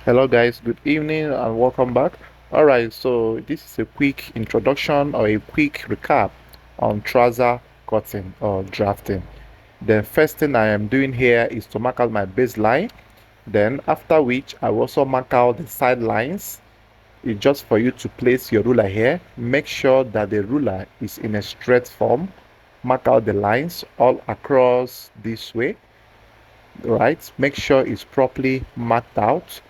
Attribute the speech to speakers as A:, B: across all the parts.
A: Hello guys, good evening and welcome back. Alright, so this is a quick introduction or a quick recap on trouser cutting or drafting. The first thing I am doing here is to mark out my baseline. Then after which I will also mark out the side lines. It's just for you to place your ruler here. Make sure that the ruler is in a straight form. Mark out the lines all across this way. Right, make sure it's properly marked out.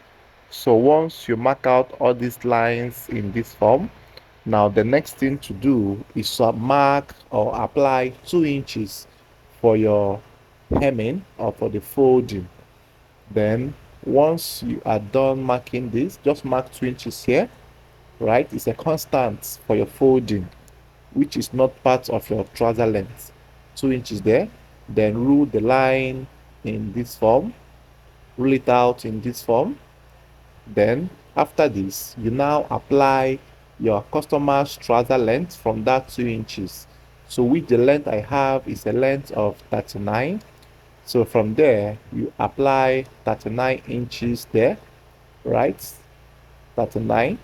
A: So once you mark out all these lines in this form, now the next thing to do is to mark or apply 2 inches for your hemming or for the folding. Then once you are done marking this, just mark 2 inches here, right? It's a constant for your folding, which is not part of your trouser length. 2 inches there. Then rule the line in this form, rule it out in this form. Then after this, you now apply your customer's trouser length from that 2 inches. So which the length I have is a length of 39. So from there, you apply 39 inches there, right? 39,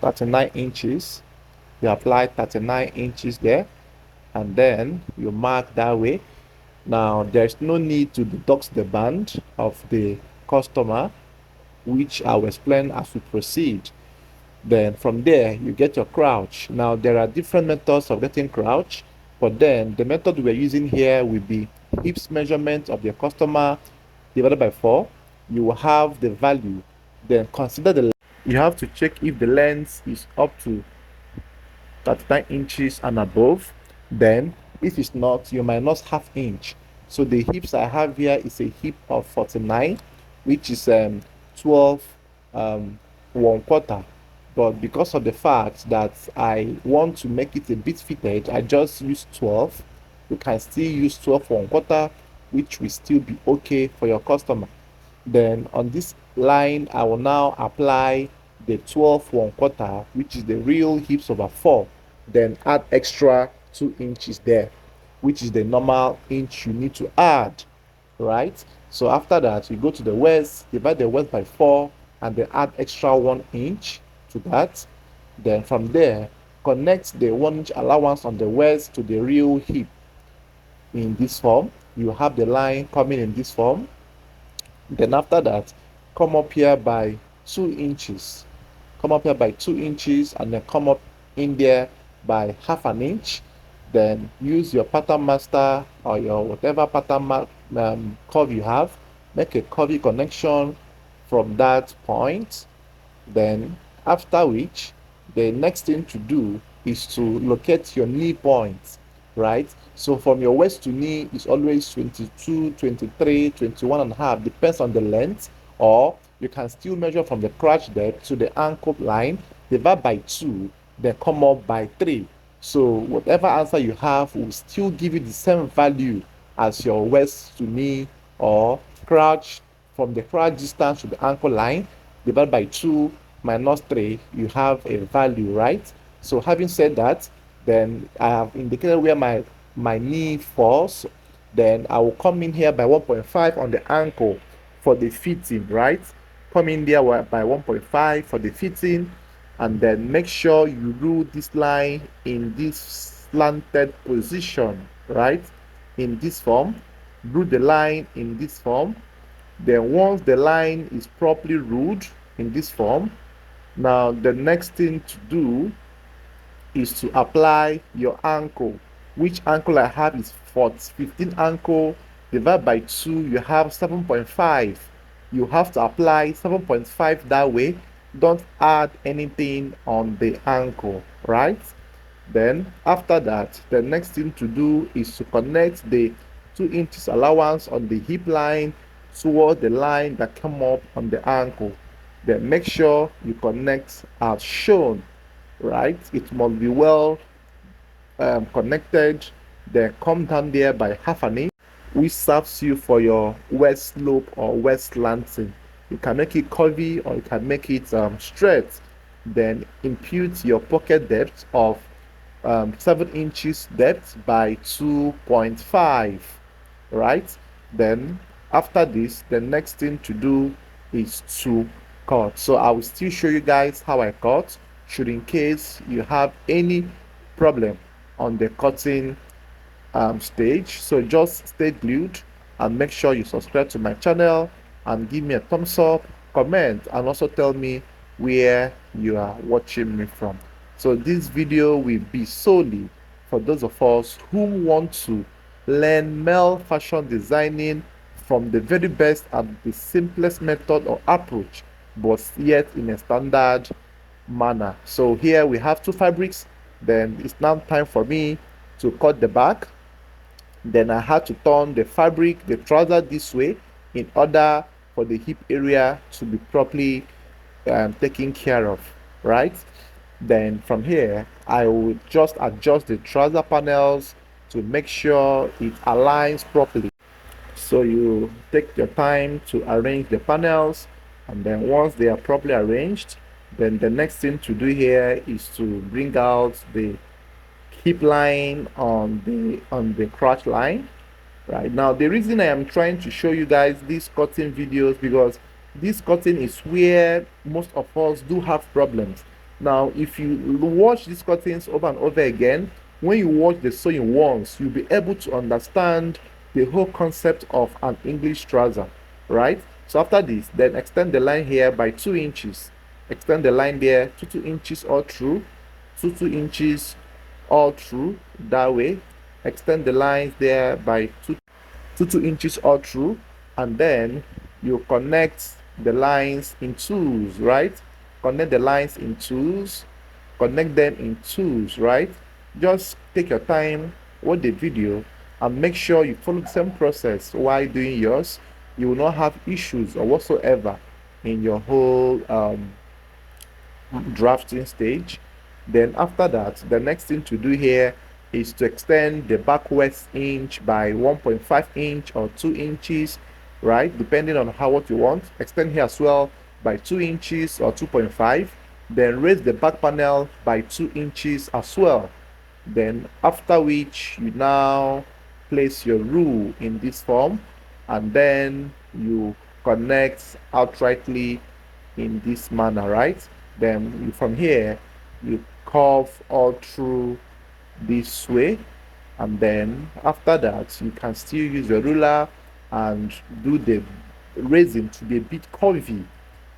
A: 39 inches. You apply 39 inches there, and then you mark that way. Now, there's no need to deduct the band of the customer, which I will explain as we proceed. Then from there, you get your crouch. Now, there are different methods of getting crouch, but then the method we're using here will be hips measurement of your customer divided by 4. You will have the value. Then consider the, you have to check if the length is up to 39 inches and above. Then if it's not, you minus half inch. So the hips I have here is a hip of 49, which is 12 1/4. But because of the fact that I want to make it a bit fitted, I just use 12. You can still use 12 1/4, which will still be okay for your customer. Then on this line, I will now apply the 12 1/4, which is the real hips over 4. Then add extra 2 inches there, which is the normal inch you need to add, right? So after that, you go to the waist, divide the waist by 4, and then add extra 1 inch to that. Then from there, connect the 1 inch allowance on the waist to the real hip in this form. You have the line coming in this form. Then after that, come up here by 2 inches. Come up here by 2 inches and then come up in there by half an inch. Then use your pattern master or your whatever pattern curve you have. Make a curvy connection from that point. Then after which, the next thing to do is to locate your knee point, right? So from your waist to knee is always 22, 23, 21 and a half, depends on the length, or you can still measure from the crotch depth to the ankle line, divide by 2, then come up by 3. So whatever answer you have will still give you the same value as your waist to knee or crotch from the crotch distance to the ankle line, divided by 2 minus 3, you have a value, right? So having said that, then I have indicated where my knee falls. Then I will come in here by 1.5 on the ankle for the fitting, right? Come in there by 1.5 for the fitting, and then make sure you rule this line in this slanted position, right? In this form, rule the line in this form. Then once the line is properly ruled in this form, now the next thing to do is to apply your ankle. Which ankle I have is 15 ankle, divided by 2, you have 7.5. You have to apply 7.5 that way. Don't add anything on the ankle, right? Then after that, the next thing to do is to connect the 2 inches allowance on the hip line toward the line that come up on the ankle. Then make sure you connect as shown, right? It must be well connected. Then come down there by half an inch, which serves you for your waist slope or waist slanting. You can make it curvy or you can make it straight. Then impute your pocket depth of 7 inches depth by 2.5, right? Then after this, the next thing to do is to cut. So I will still show you guys how I cut, should in case you have any problem on the cutting stage. So just stay glued and make sure you subscribe to my channel and give me a thumbs up, comment, and also tell me where you are watching me from. So this video will be solely for those of us who want to learn male fashion designing from the very best and the simplest method or approach, but yet in a standard manner. So here we have two fabrics. Then it's now time for me to cut the back. Then I had to turn the fabric, the trouser this way in order for the hip area to be properly taken care of, right? Then from here, I will just adjust the trouser panels to make sure it aligns properly. So you take your time to arrange the panels, and then once they are properly arranged, then the next thing to do here is to bring out the hip line on the crotch line. Right now, the reason I am trying to show you guys these cutting videos, because this cutting is where most of us do have problems. Now if you watch these cuttings over and over again, when you watch the sewing once, you'll be able to understand the whole concept of an English trouser, right? So after this, then extend the line here by 2 inches, extend the line there 2 inches all through, 2 inches all through that way, extend the lines there by 2 inches all through, and then you connect the lines in twos, right? Connect the lines in twos, connect them in twos, right? Just take your time, watch the video, and make sure you follow the same process while doing yours. You will not have issues or whatsoever in your whole drafting stage. Then after that, the next thing to do here is to extend the back west inch by 1.5 inch or 2 inches, right? Depending on what you want. Extend here as well by 2 inches or 2.5. Then raise the back panel by 2 inches as well. Then after which you now place your rule in this form, and then you connect outrightly in this manner, right? Then from here you curve all through this way, and then after that you can still use your ruler and do the raising to be a bit curvy.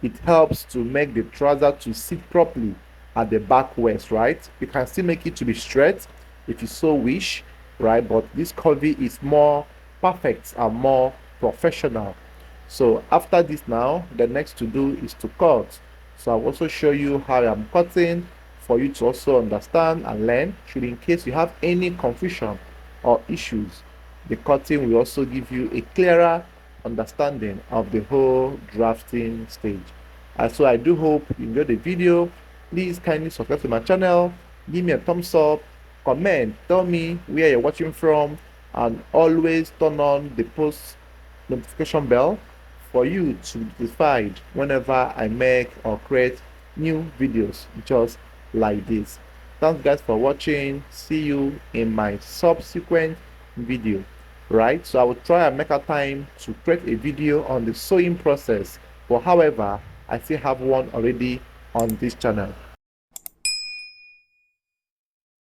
A: It helps to make the trouser to sit properly at the back waist, right? You can still make it to be straight if you so wish, right? But this curvy is more perfect and more professional. So after this now, the next to do is to cut. So I'll also show you how I'm cutting for you to also understand and learn. Should in case you have any confusion or issues, the cutting will also give you a clearer understanding of the whole drafting stage. And so I do hope you enjoyed the video. Please kindly subscribe to my channel, give me a thumbs up, comment, tell me where you're watching from, and always turn on the post notification bell for you to be notified whenever I make or create new videos just like this. Thanks guys for watching. See you in my subsequent video, right? So I will try and make a time to create a video on the sewing process, but however I still have one already on this channel.